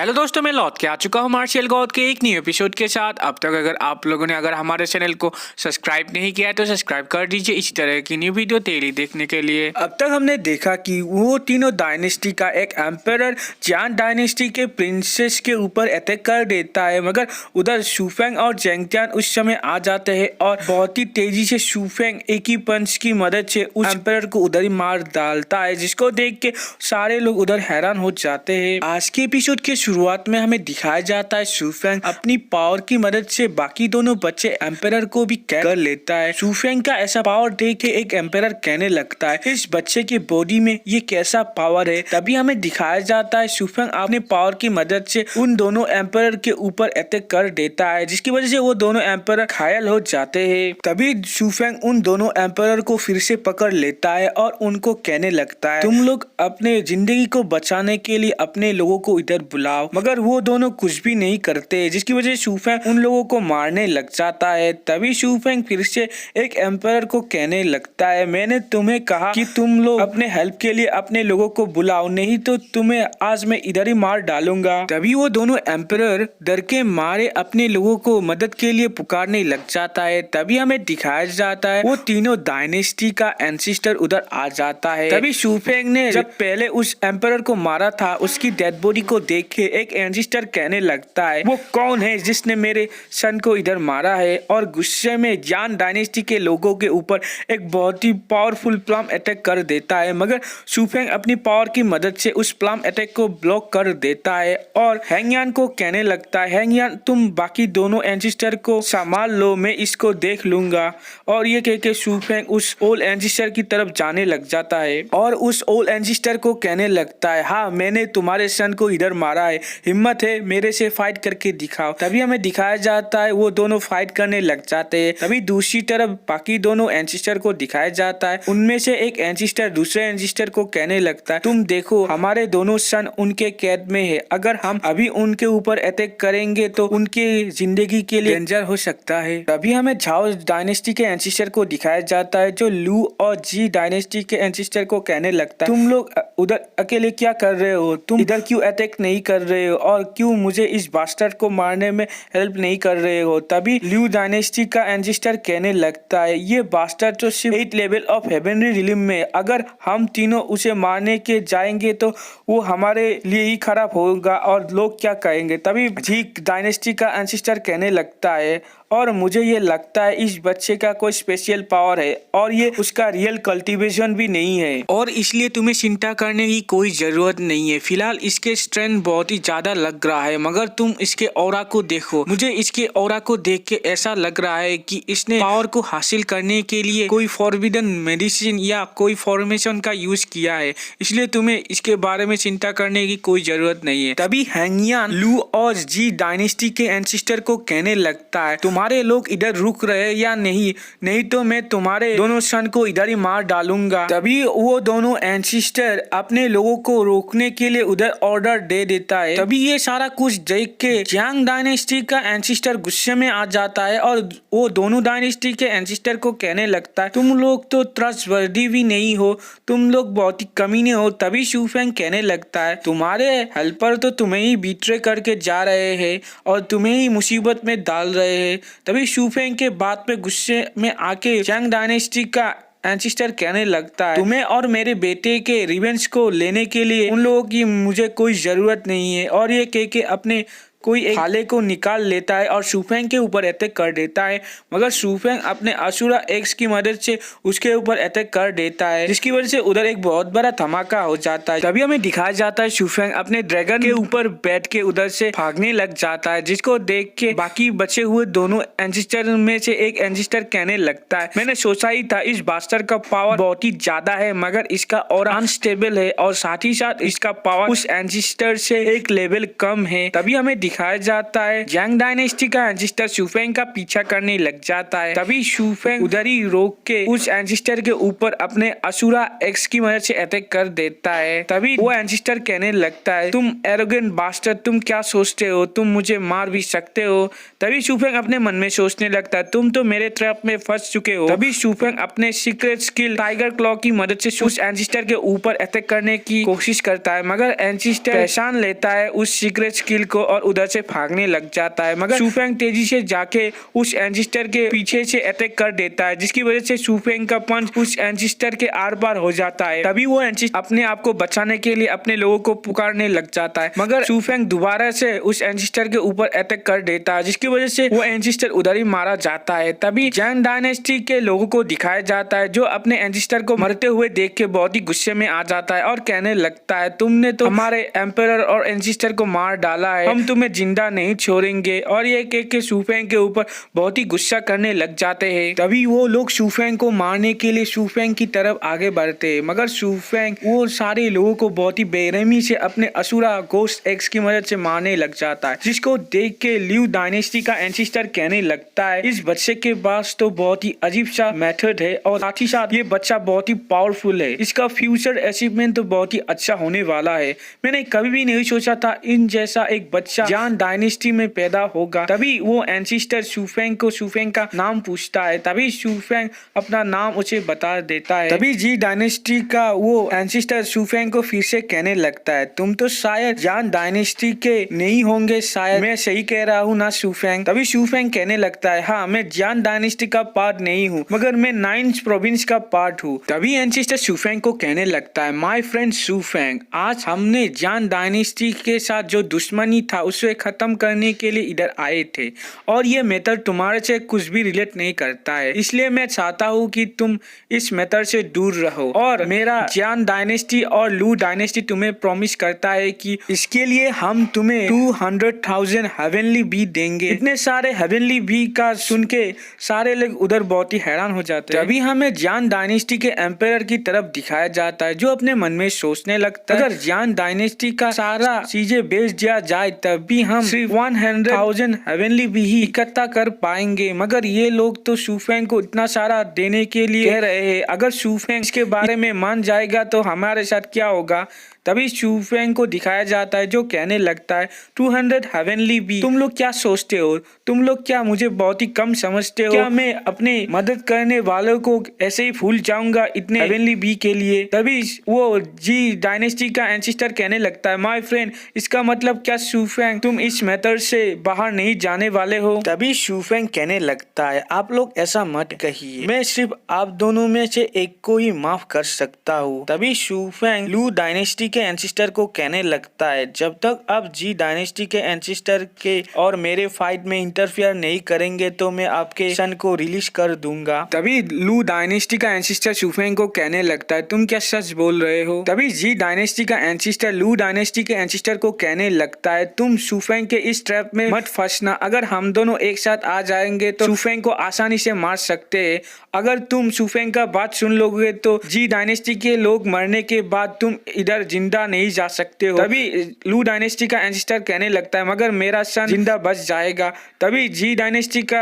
Hello दोस्तों, मैं लौट के आ चुका हूँ मार्शल गॉड के एक न्यू एपिसोड के साथ। अब तक अगर आप लोगों ने हमारे चैनल को सब्सक्राइब नहीं किया है तो सब्सक्राइब कर दीजिए इसी तरह की न्यू वीडियो डेली देखने के लिए। अब तक हमने देखा कि वो तीनों डायनेस्टी का एक एम्परर जियान डायनेस्टी के प्रिंसेस के ऊपर अटैक कर देता है, मगर उधर शूफेंग और जेंगटियान उस समय आ जाते हैं और बहुत ही तेजी से शूफेंग एक ही पंच की मदद से उस एम्परर को उधर ही मार डालता है, जिसको देख के सारे लोग उधर हैरान हो जाते हैं। आज के एपिसोड के शुरुआत में हमें दिखाया जाता है शूफेंग अपनी पावर की मदद से बाकी दोनों बच्चे एम्परर को भी कैद कर लेता है। शूफेंग का ऐसा पावर देख के एक एम्परर कहने लगता है इस बच्चे की बॉडी में ये कैसा पावर है। तभी हमें दिखाया जाता है शूफेंग अपने पावर की मदद से उन दोनों एम्परर के ऊपर अटैक कर देता है, जिसकी वजह से वो दोनों एम्परर घायल हो जाते हैं। तभी शूफेंग उन दोनों एम्परर को फिर से पकड़ लेता है और उनको कहने लगता है तुम लोग अपने जिंदगी को बचाने के लिए अपने लोगों को इधर बुलाओ, मगर वो दोनों कुछ भी नहीं करते, जिसकी वजह से शूफेंग उन लोगों को मारने लग जाता है। तभी शूफेंग फिर से एक एम्परर को कहने लगता है मैंने तुम्हें कहा कि तुम लोग अपने हेल्प के लिए अपने लोगों को बुलाओ, नहीं तो तुम्हें आज मैं इधर ही मार डालूंगा। तभी वो दोनों एम्परर डर के मारे अपने लोगों को मदद के लिए पुकारने लग जाता है। तभी हमें दिखाया जाता है वो तीनों डायनेस्टी का एंसिस्टर उधर आ जाता है। तभी शूफेंग ने जब पहले उस एम्परर को मारा था उसकी डेड बॉडी को देख के एक एंसिस्टर कहने लगता है वो कौन है जिसने मेरे सन को इधर मारा है, और गुस्से में जियान डायनेस्टी के लोगों के ऊपर एक बहुत ही पावरफुल प्लम अटैक कर देता है, मगर शूफेंग अपनी पावर की मदद से उस प्लम अटैक को ब्लॉक कर देता है और हैंगयान को कहने लगता है हैंगयान तुम बाकी दोनों एंसिस्टर को संभाल लो, मैं इसको देख लूंगा। और ये कह के शूफेंग उस ओल्ड एंसिस्टर की तरफ जाने लग जाता है और उस ओल्ड एंसिस्टर को कहने लगता है हाँ मैंने तुम्हारे सन को इधर मारा है, हिम्मत है मेरे से फाइट करके दिखाओ। तभी हमें दिखाया जाता है वो दोनों फाइट करने लग जाते हैं। तभी दूसरी तरफ बाकी दोनों एंसिस्टर को दिखाया जाता है, उनमें से एक एंसिस्टर दूसरे एंसिस्टर को कहने लगता है तुम देखो हमारे दोनों सन उनके कैद में है, अगर हम अभी उनके ऊपर अटैक करेंगे तो उनके जिंदगी के लिए डेंजर हो सकता है। तभी हमें झाओ डायनेस्टी के एंसिस्टर को दिखाया जाता है जो लू और जी डायनेस्टी के एंसिस्टर को कहने लगता है तुम लोग उधर अकेले क्या कर रहे हो, तुम इधर क्यों अटैक नहीं कर रहे हो और क्यों मुझे इस बास्टर्ड को मारने में हेल्प नहीं कर रहे हो। तभी ल्यू डायनेस्टी का एंसिस्टर कहने लगता है ये बास्टर्ड तो सिर्फ 8 लेवल ऑफ हेवनरी रिलिम में, अगर हम तीनों उसे मारने के जाएंगे तो वो हमारे लिए ही खराब होगा और लोग क्या कहेंगे। तभी जी डायनेस्टी का एंसिस्टर कहने लगता है और मुझे ये लगता है इस बच्चे का कोई स्पेशल पावर है और ये उसका रियल कल्टीवेशन भी नहीं है और इसलिए तुम्हें चिंता करने की कोई जरूरत नहीं है। फिलहाल इसके स्ट्रेंथ बहुत ही ज्यादा लग रहा है, मगर तुम इसके ऑरा को देखो, मुझे इसके ऑरा को देख के ऐसा लग रहा है कि इसने पावर को हासिल करने के लिए कोई फॉरबिडन मेडिसिन या कोई फॉर्मेशन का यूज किया है, इसलिए तुम्हें इसके बारे में चिंता करने की कोई जरूरत नहीं है। तभी हैंगयान लू और जी डायनेस्टी के एंसिस्टर को कहने लगता है तुम्हारे लोग इधर रुक रहे या नहीं तो मैं तुम्हारे दोनों सन को इधर ही मार डालूंगा। तभी वो दोनों एंसिस्टर अपने लोगों को रोकने के लिए उधर ऑर्डर दे देता है। तभी ये सारा कुछ देख के जियांग डायनेस्टी का एंसिस्टर गुस्से में आ जाता है और वो दोनों डायनेस्टी के एंसिस्टर को कहने लगता है तुम लोग तो ट्रस्टवर्दी भी नहीं हो, तुम लोग बहुत ही कमीने हो। तभी शूफेंग कहने लगता है तुम्हारे हेल्पर तो तुम्हें ही बीट्रे करके जा रहे हैं और तुम्हें ही मुसीबत में डाल रहे हैं। तभी शूफेंग के बात पे गुस्से में आके जियांग डायनेस्टी का एंसिस्टर कहने लगता है तुम्हें और मेरे बेटे के रिवेंज को लेने के लिए उन लोगों की मुझे कोई जरूरत नहीं है, और ये कह के अपने कोई एक भाले को निकाल लेता है और शूफेंग के ऊपर अटैक कर देता है, मगर शूफेंग अपने असुरा एक्स की मदद से उसके ऊपर अटैक कर देता है, जिसकी वजह से उधर एक बहुत बड़ा धमाका हो जाता है। तभी हमें दिखाया जाता है शूफेंग अपने ड्रैगन के ऊपर बैठ के उधर से भागने लग जाता है, जिसको देख के बाकी बचे हुए दोनों एंसिस्टर में से एक एंसिस्टर कहने लगता है मैंने सोचा ही था इस बास्टर का पावर बहुत ही ज्यादा है, मगर इसका और अनस्टेबल है और साथ ही साथ इसका पावर उस एंसिस्टर से एक लेवल कम है। तभी हमें दिखाया जाता है यांग डायनेस्टी का एंसेस्टर शूफेंग का पीछा करने लग जाता है। तभी शूफेंग उधर ही रोक के उस एंसेस्टर के ऊपर अपने असुरा एक्स की मदद से अटैक कर देता है। तभी वो एंसेस्टर कहने लगता है, तुम एरोगेंट बास्टर्ड, तुम क्या सोचते हो, तुम मुझे मार भी सकते हो। तभी शूफेंग अपने मन में सोचने लगता है, तुम तो मेरे ट्रैप में फंस चुके हो। तभी शूफेंग अपने सीक्रेट स्किल टाइगर क्लॉ की मदद से उस एंसेस्टर के ऊपर अटैक करने की कोशिश करता है, मगर एंसेस्टर पहचान लेता है उस सीक्रेट स्किल को और उधर से भागने लग जाता है। मगर शूफेंग तेजी से जाके उस एंसेस्टर के पीछे से अटैक कर देता है, जिसकी वजह से शूफेंग का पंच उस एंसेस्टर के आर पार हो जाता है। तभी वो एंसेस्टर अपने आप को बचाने के लिए अपने लोगों को पुकारने लग जाता है, मगर शूफेंग दोबारा से उस एंसेस्टर के ऊपर अटैक कर देता है, जिसकी वजह से वो एंसेस्टर उधर ही मारा जाता है। तभी जैन डायनेस्टी के लोगों को दिखाया जाता है, जो अपने एंसेस्टर को मरते हुए देख के बहुत ही गुस्से में आ जाता है और कहने लगता है, तुमने तो हमारे एम्परर और एंसेस्टर को मार डाला है, हम तुम्हें जिंदा नहीं छोड़ेंगे। और ये कह के शूफेंग के ऊपर बहुत ही गुस्सा करने लग जाते हैं। तभी वो लोग शूफेंग को मारने के लिए शूफेंग की तरफ आगे बढ़ते हैं, मगर शूफेंग वो सारे लोगों को बहुत ही बेरहमी से अपने असुरा गोस्ट एक्स की मदद से मारने लग जाता है, जिसको देख के लियू डायनेस्टी का एंसेस्टर कहने लगता है, इस बच्चे के पास तो बहुत ही अजीब सा मेथड है और साथ ही साथ ये बच्चा बहुत ही पावरफुल है, इसका फ्यूचर अचीवमेंट तो बहुत ही अच्छा होने वाला है। मैंने कभी भी नहीं सोचा था इन जैसा एक बच्चा जान डायनेस्टी में पैदा होगा। तभी वो एंसेस्टर शूफेंग को शूफेंग का नाम पूछता है, तभी शूफेंग अपना नाम उसे बता देता है। तभी जी डायनेस्टी का वो एंसेस्टर शूफेंग को फिर से कहने लगता है, तुम तो शायद जान डायनेस्टी के नहीं होंगे, शायद मैं सही कह रहा हूँ ना शूफेंग। तभी शूफेंग कहने लगता है, हाँ मैं जान डायनेस्टी का पार्ट नहीं हूँ, मगर मैं 9th प्रोविंस का पार्ट हूँ। तभी एंसेस्टर शूफेंग को कहने लगता है, माय फ्रेंड शूफेंग, आज हमने जान डायनेस्टी के साथ जो दुश्मनी था उसे खत्म करने के लिए इधर आए थे, और ये मेथड तुम्हारे से कुछ भी रिलेट नहीं करता है, इसलिए मैं चाहता हूँ कि तुम इस मेथड से दूर रहो। और मेरा जान डायनेस्टी और लू डायनेस्टी तुम्हें प्रॉमिस करता है कि इसके लिए हम तुम्हें 200,000 हेवनली बी देंगे। इतने सारे हेवनली बी का सुन के सारे लोग उधर बहुत ही हैरान हो जाते हैं। तभी हमें जान डायनेस्टी के एम्पायर की तरफ दिखाया जाता है, जो अपने मन में सोचने लगता है, अगर जान डायनेस्टी का सारा चीजें बेच दिया जाए तभी हम सिर्फ 100,000 हेवनली बी ही इकट्ठा कर पाएंगे। मगर ये लोग तो शूफेंग को इतना सारा देने के लिए कह रहे हैं, अगर शूफेंग इसके बारे में मान जाएगा तो हमारे साथ क्या होगा। तभी शूफेंग को दिखाया जाता है, जो कहने लगता है, 200 हेवनली बी, तुम लोग क्या सोचते हो, तुम लोग क्या मुझे बहुत ही कम समझते हो, क्या मैं अपने मदद करने वालों को ऐसे ही भूल जाऊंगा इतने हेवनली बी के लिए। तभी वो जी डायनेस्टी का एंसेस्टर कहने लगता है, माय फ्रेंड, इसका मतलब क्या शूफेंग तुम इस मेथड से बाहर नहीं जाने वाले हो। तभी शूफेंग कहने लगता है, आप लोग ऐसा मत कहिए, मैं सिर्फ आप दोनों में से एक को ही माफ कर सकता हूँ। तभी शूफेंग लू डायनेस्टी के एंसेस्टर को कहने लगता है, जब तक आप जी डायनेस्टी के एंसेस्टर के और मेरे फाइट में इंटरफियर नहीं करेंगे तो मैं आपके सन को रिलीज कर दूंगा। तभी लू डायनेस्टी का एंसेस्टर शूफेंग को कहने लगता है, तुम क्या सच बोल रहे हो। तभी जी डायनेस्टी का एंसेस्टर लू डायनेस्टी के एंसेस्टर को कहने लगता है, तुम शूफेंग के इस ट्रैप में मत फंसना, अगर हम दोनों एक साथ आ जाएंगे तो शूफेंग को आसानी से मार सकते हैं। अगर तुम शूफेंग का बात सुन लोगे तो जी डायनेस्टी के लोग मरने के बाद तुम इधर जिंदा नहीं जा सकते हो। तभी लू डायनेस्टी का एंसेस्टर कहने लगता है, मगर मेरा सन जिंदा बच जाएगा। तभी जी डायनेस्टी का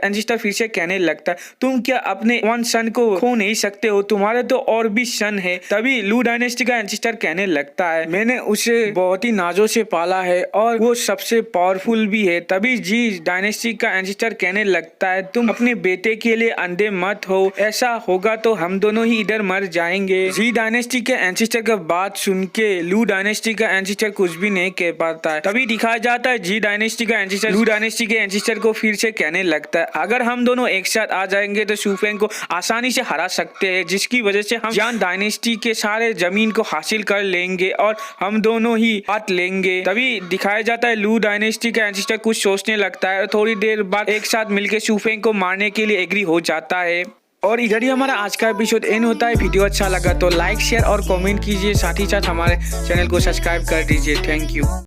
एंसेस्टर फिर से कहने लगता है, तुम क्या अपने वन सन को खो नहीं सकते हो, तुम्हारे तो और भी सन है। तभी लू डायनेस्टी का एंसेस्टर कहने लगता है, मैंने उसे बहुत ही नाजों से पाला है और वो सबसे पावरफुल भी है। तभी जी डायनेस्टी का एंसेस्टर कहने लगता है, तुम अपने बेटे के लिए अंधे मत हो, ऐसा होगा तो हम दोनों ही इधर मर जाएंगे। जी डायनेस्टी के एंसेस्टर का बात सुन के लू डायनेस्टी का एंसेस्टर कुछ भी नहीं कह पाता है। तभी दिखाया जाता है जी डायनेस्टी का एंसेस्टर लू डायनेस्टी के एंसेस्टर को फिर से कहने लगता है, अगर हम दोनों एक साथ आ जाएंगे तो शूफेंग को आसानी से हरा सकते हैं, जिसकी वजह से हम जान डायनेस्टी के सारे जमीन को हासिल कर लेंगे और हम दोनों ही बांट लेंगे। तभी दिखाया जाता है लू डायनेस्टी का एंसेस्टर कुछ सोचने लगता है और थोड़ी देर बाद एक साथ मिलकर शूफेंग को मारने के लिए एग्री हो जाता है। और इधर ही हमारा आज का एपिसोड एंड होता है। वीडियो अच्छा लगा तो लाइक शेयर और कमेंट कीजिए, साथ ही साथ हमारे चैनल को सब्सक्राइब कर दीजिए। Thank you.